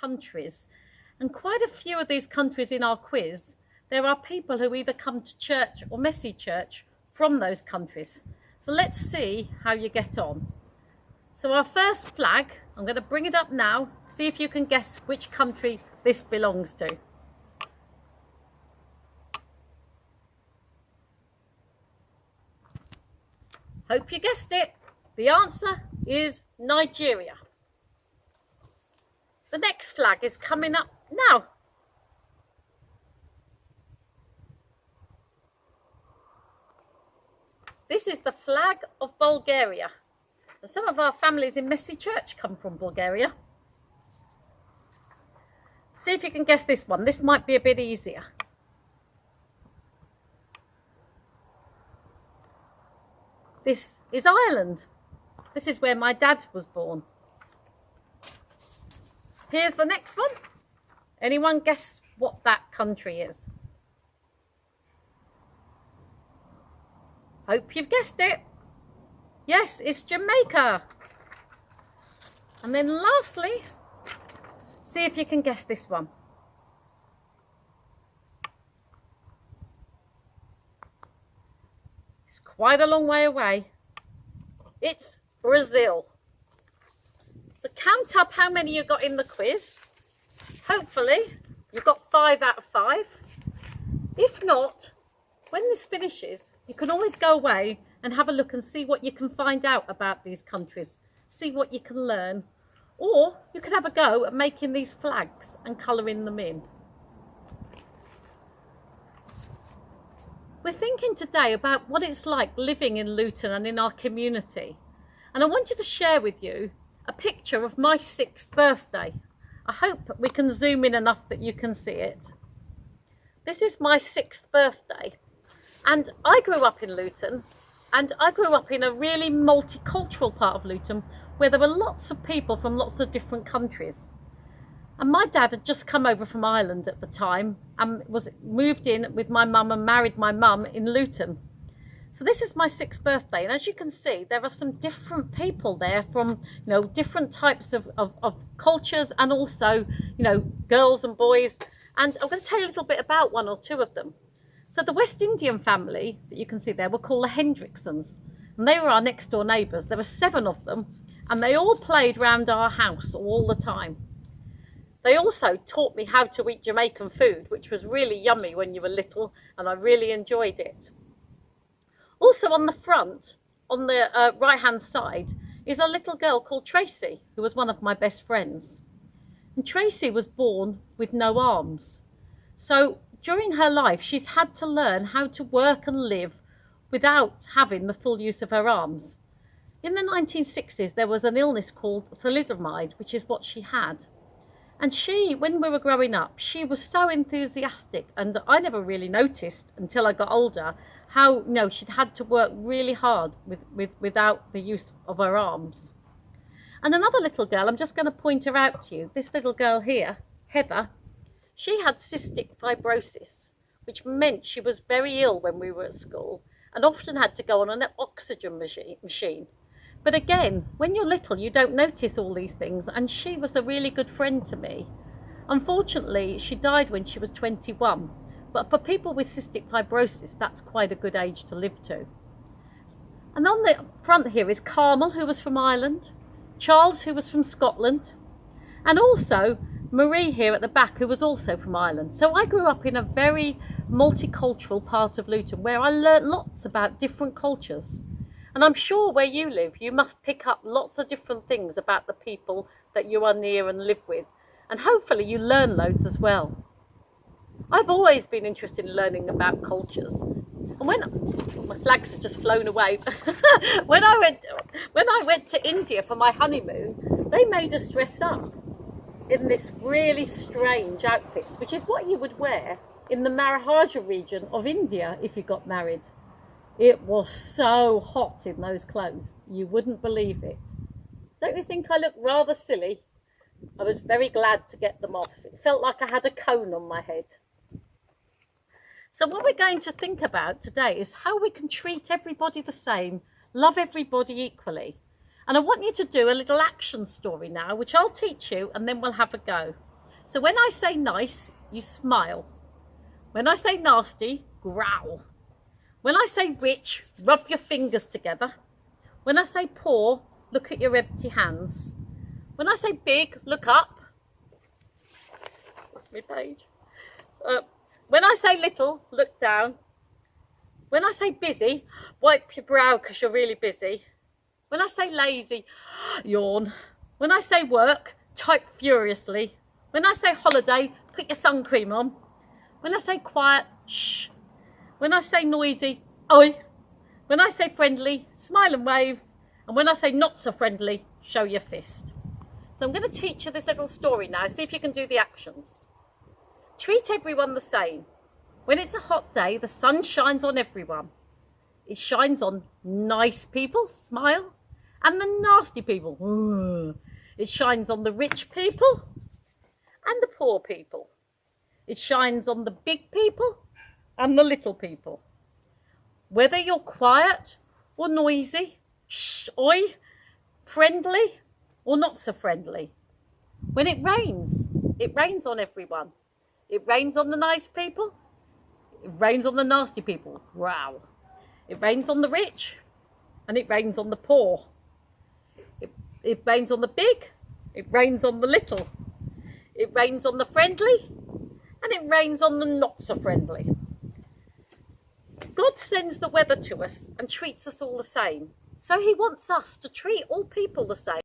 countries. And quite a few of these countries in our quiz, there are people who either come to church or messy church from those countries. So let's see how you get on. So our first flag, I'm going to bring it up now, see if you can guess which country this belongs to. Hope you guessed it. The answer is Nigeria. The next flag is coming up now. This is the flag of Bulgaria. And some of our families in Messy Church come from Bulgaria. See if you can guess this one. This might be a bit easier. This is Ireland. This is where my dad was born. Here's the next one. Anyone guess what that country is? Hope you've guessed it. Yes, it's Jamaica. And then lastly, see if you can guess this one. It's quite a long way away. It's Brazil. So count up how many you got in the quiz. Hopefully you've got 5 out of 5. If not, when this finishes, you can always go away and have a look and see what you can find out about these countries. See what you can learn. Or you could have a go at making these flags and colouring them in. We're thinking today about what it's like living in Luton and in our community. And I wanted to share with you a picture of my 6th birthday. I hope we can zoom in enough that you can see it. This is my 6th birthday. And I grew up in Luton, and I grew up in a really multicultural part of Luton where there were lots of people from lots of different countries. And my dad had just come over from Ireland at the time and was moved in with my mum and married my mum in Luton. So this is my 6th birthday, and as you can see, there are some different people there from, different types of cultures, and also, girls and boys. And I'm going to tell you a little bit about 1 or 2 of them. So the West Indian family that you can see there were called the Hendricksons, and they were our next door neighbours. There were 7 of them, and they all played round our house all the time. They also taught me how to eat Jamaican food, which was really yummy when you were little, and I really enjoyed it. Also on the front, on the right hand side, is a little girl called Tracy, who was one of my best friends. And Tracy was born with no arms. So during her life, she's had to learn how to work and live without having the full use of her arms. In the 1960s, there was an illness called thalidomide, which is what she had. And she, when we were growing up, she was so enthusiastic, and I never really noticed until I got older how, she'd had to work really hard without the use of her arms. And another little girl, I'm just going to point her out to you, this little girl here, Heather, she had cystic fibrosis, which meant she was very ill when we were at school and often had to go on an oxygen machine. But again, when you're little, you don't notice all these things, and she was a really good friend to me. Unfortunately, she died when she was 21, but for people with cystic fibrosis, that's quite a good age to live to. And on the front here is Carmel, who was from Ireland, Charles, who was from Scotland, and also Marie here at the back, who was also from Ireland. So I grew up in a very multicultural part of Luton where I learnt lots about different cultures. And I'm sure where you live, you must pick up lots of different things about the people that you are near and live with. And hopefully you learn loads as well. I've always been interested in learning about cultures. And my flags have just flown away. when I went to India for my honeymoon, they made us dress up in this really strange outfits, which is what you would wear in the Maharaja region of India if you got married. It was so hot in those clothes, you wouldn't believe it. Don't you think I look rather silly? I was very glad to get them off. It felt like I had a cone on my head. So what we're going to think about today is how we can treat everybody the same, love everybody equally. And I want you to do a little action story now, which I'll teach you, and then we'll have a go. So when I say nice, you smile. When I say nasty, growl. When I say rich, rub your fingers together. When I say poor, look at your empty hands. When I say big, look up. That's my page. When I say little, look down. When I say busy, wipe your brow because you're really busy. When I say lazy, yawn. When I say work, type furiously. When I say holiday, put your sun cream on. When I say quiet, shh. When I say noisy, oi. When I say friendly, smile and wave. And when I say not so friendly, show your fist. So I'm going to teach you this little story now. See if you can do the actions. Treat everyone the same. When it's a hot day, the sun shines on everyone. It shines on nice people, smile, and the nasty people. It shines on the rich people and the poor people. It shines on the big people and the little people. Whether you're quiet or noisy, shh, oi, friendly or not so friendly. When it rains on everyone. It rains on the nice people. It rains on the nasty people. Wow. It rains on the rich and it rains on the poor. It rains on the big. It rains on the little. It rains on the friendly and it rains on the not so friendly. God sends the weather to us and treats us all the same. So he wants us to treat all people the same.